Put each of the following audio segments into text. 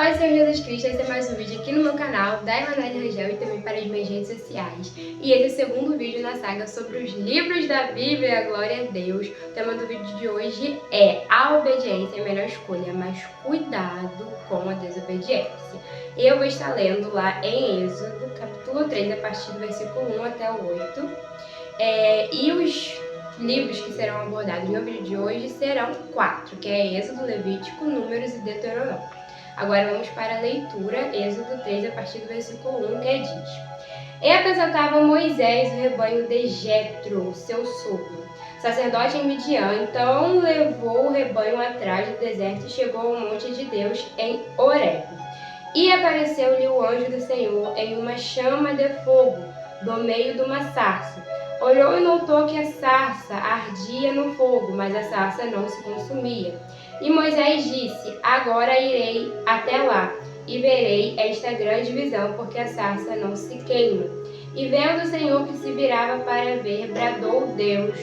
Paz do Senhor Jesus Cristo, esse é mais um vídeo aqui no meu canal da Emanuele Rangel e também para as minhas redes sociais. E esse é o segundo vídeo na saga sobre os livros da Bíblia, glória a Deus. O tema do vídeo de hoje é: a obediência é a melhor escolha, mas cuidado com a desobediência. Eu vou estar lendo lá em Êxodo, capítulo 3, a partir do versículo 1 até o 8. E os livros que serão abordados no vídeo de hoje serão 4, que é Êxodo, Levítico, Números e Deuteronômio. Agora vamos para a leitura, Êxodo 3, a partir do versículo 1, que diz: E apresentava Moisés o rebanho de Jetro, seu sogro, sacerdote em Midian. Então levou o rebanho atrás do deserto e chegou ao monte de Deus em Horebe. E apareceu-lhe o anjo do Senhor em uma chama de fogo, do meio de uma sarça. Olhou e notou que a sarça ardia no fogo, mas a sarça não se consumia. E Moisés disse: Agora irei até lá, e verei esta grande visão, porque a sarça não se queima. E vendo o Senhor que se virava para ver, bradou Deus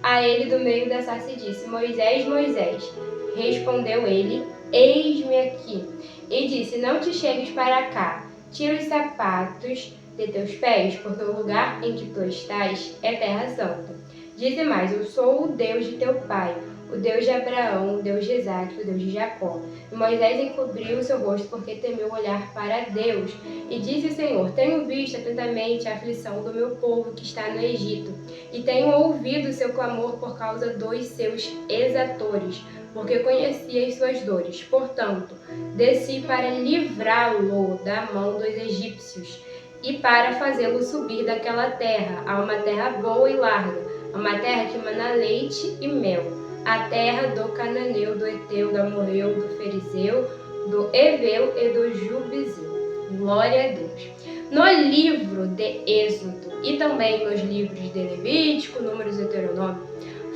a ele do meio da sarça e disse: Moisés, Moisés. Respondeu ele: Eis-me aqui. E disse: Não te chegues para cá, tira os sapatos de teus pés, porque o lugar em que tu estás é terra santa. Disse mais: Eu sou o Deus de teu pai, o Deus de Abraão, o Deus de Isaque, o Deus de Jacó. E Moisés encobriu o seu rosto porque temeu olhar para Deus. E disse o Senhor: Tenho visto atentamente a aflição do meu povo que está no Egito, e tenho ouvido o seu clamor por causa dos seus exatores, porque conheci as suas dores. Portanto, desci para livrá-lo da mão dos egípcios e para fazê-lo subir daquela terra a uma terra boa e larga, a uma terra que mana leite e mel, a terra do Cananeu, do Eteu, do Amorreu, do Ferizeu, do Eveu e do Jubizeu. Glória a Deus. No livro de Êxodo e também nos livros de Levítico, Números e Deuteronômio,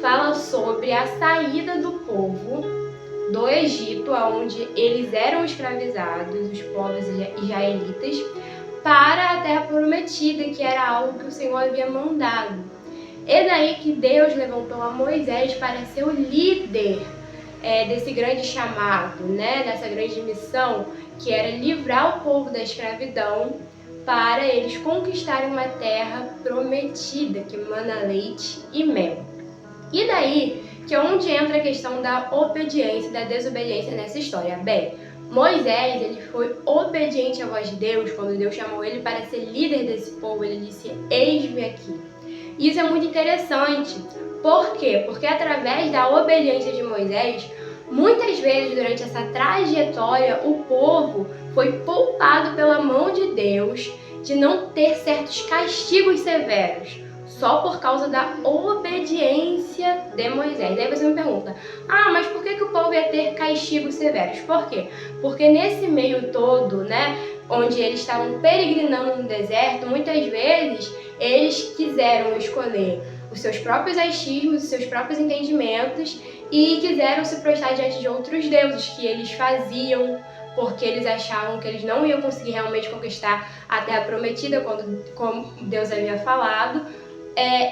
fala sobre a saída do povo do Egito, onde eles eram escravizados, os povos israelitas, para a terra prometida, que era algo que o Senhor havia mandado. É daí que Deus levantou a Moisés para ser o líder desse grande chamado, dessa grande missão, que era livrar o povo da escravidão para eles conquistarem uma terra prometida, que mana leite e mel. E daí que é onde entra a questão da obediência e da desobediência nessa história. Bem, Moisés, ele foi obediente à voz de Deus. Quando Deus chamou ele para ser líder desse povo, ele disse: Eis-me aqui. E isso é muito interessante. Por quê? Porque através da obediência de Moisés, muitas vezes durante essa trajetória, o povo foi poupado pela mão de Deus de não ter certos castigos severos, só por causa da obediência de Moisés. Aí você me pergunta: mas por que o povo ia ter castigos severos? Por quê? Porque nesse meio todo, onde eles estavam peregrinando no deserto, muitas vezes eles quiseram escolher os seus próprios achismos, os seus próprios entendimentos e quiseram se prostrar diante de outros deuses que eles faziam, porque eles achavam que eles não iam conseguir realmente conquistar a terra prometida, como Deus havia falado.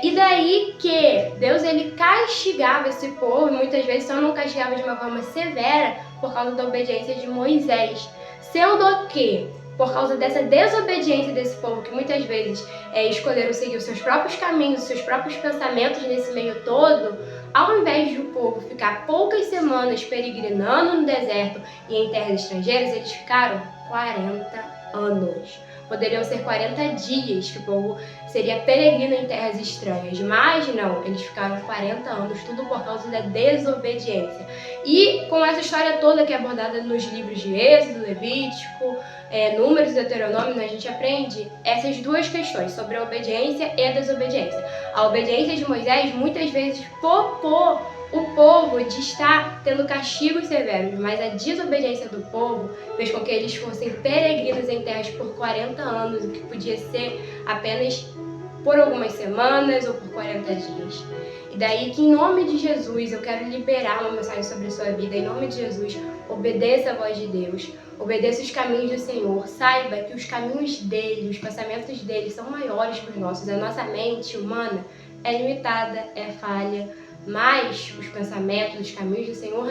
E daí que Deus ele castigava esse povo, e muitas vezes só não castigava de uma forma severa por causa da obediência de Moisés. Sendo que, por causa dessa desobediência desse povo, que muitas vezes escolheram seguir os seus próprios caminhos, os seus próprios pensamentos nesse meio todo, ao invés do povo ficar poucas semanas peregrinando no deserto e em terras estrangeiras, eles ficaram 40 anos. Poderiam ser 40 dias que o povo seria peregrino em terras estranhas, mas não, eles ficaram 40 anos, tudo por causa da desobediência. E com essa história toda que é abordada nos livros de Êxodo, Levítico, Números e Deuteronômio, a gente aprende essas duas questões, sobre a obediência e a desobediência. A obediência de Moisés muitas vezes poupou o povo de estar tendo castigos severos, mas a desobediência do povo fez com que eles fossem peregrinos em terras por 40 anos, o que podia ser apenas por algumas semanas ou por 40 dias. E daí que, em nome de Jesus, eu quero liberar uma mensagem sobre a sua vida. Em nome de Jesus, obedeça a voz de Deus, obedeça os caminhos do Senhor. Saiba que os caminhos dele, os pensamentos dele são maiores que os nossos. A nossa mente humana é limitada, é falha, mas os pensamentos, os caminhos do Senhor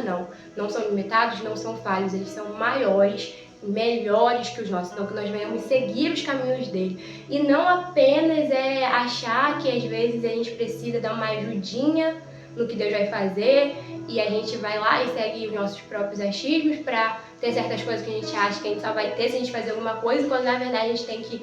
não são limitados, não são falhos, eles são maiores melhores que os nossos, então que nós venhamos seguir os caminhos dele e não apenas achar que às vezes a gente precisa dar uma ajudinha no que Deus vai fazer e a gente vai lá e segue os nossos próprios achismos para ter certas coisas que a gente acha que a gente só vai ter se a gente fazer alguma coisa, quando na verdade a gente tem que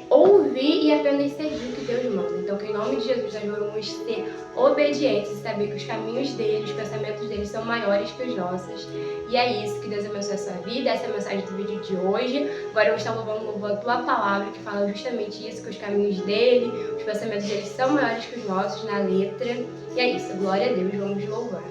ouvir e apenas seguir o que Deus manda. Então, que em nome de Jesus nós vamos ser obedientes e saber que os caminhos dele, os pensamentos dele são maiores que os nossos. E é isso, que Deus abençoe a sua vida. Essa é a mensagem do vídeo de hoje. Agora eu vou estar louvando a tua palavra, que fala justamente isso, que os caminhos dele, os pensamentos dele são maiores que os nossos, na letra. E é isso, glória a Deus, vamos louvar.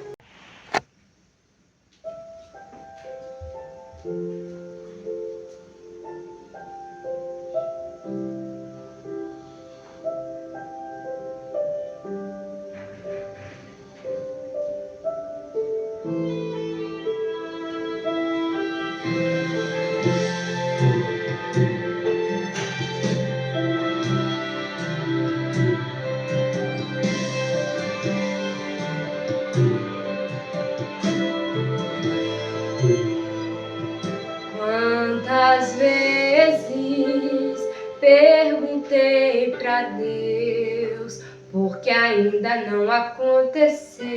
Quantas vezes perguntei pra Deus, porque ainda não aconteceu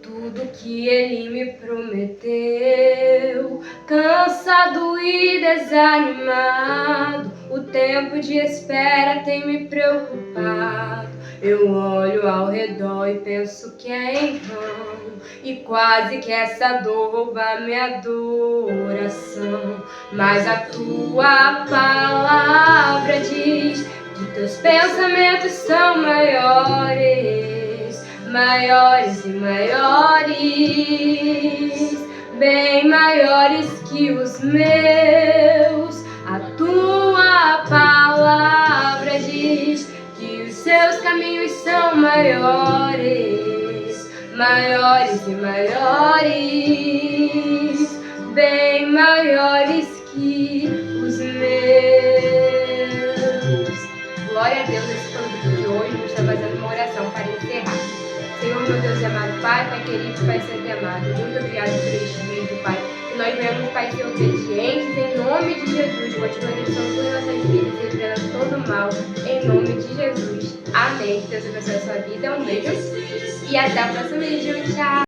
tudo que Ele me prometeu. Cansado e desanimado, o tempo de espera tem me preocupado. Eu olho ao redor e penso que é em vão, e quase que essa dor rouba minha adoração. Mas a tua palavra diz que teus pensamentos são maiores, maiores e maiores, bem maiores que os meus. A tua palavra diz que os seus caminhos são maiores, maiores e maiores, bem maiores que os meus. Glória a Deus, esse foi o vídeo de hoje. Vou estar fazendo uma oração para encerrar. Senhor, meu Deus e amado Pai, Pai querido, Pai sempre amado, muito obrigado por este vídeo, Pai. Que nós venhamos, Pai, ser obedientes em nome de Jesus. Continua abençoando todas as nossas vidas, livrando todo mal, em nome de Jesus. Amém. Que Deus abençoe a sua vida. Um beijo e até o próximo vídeo. Tchau!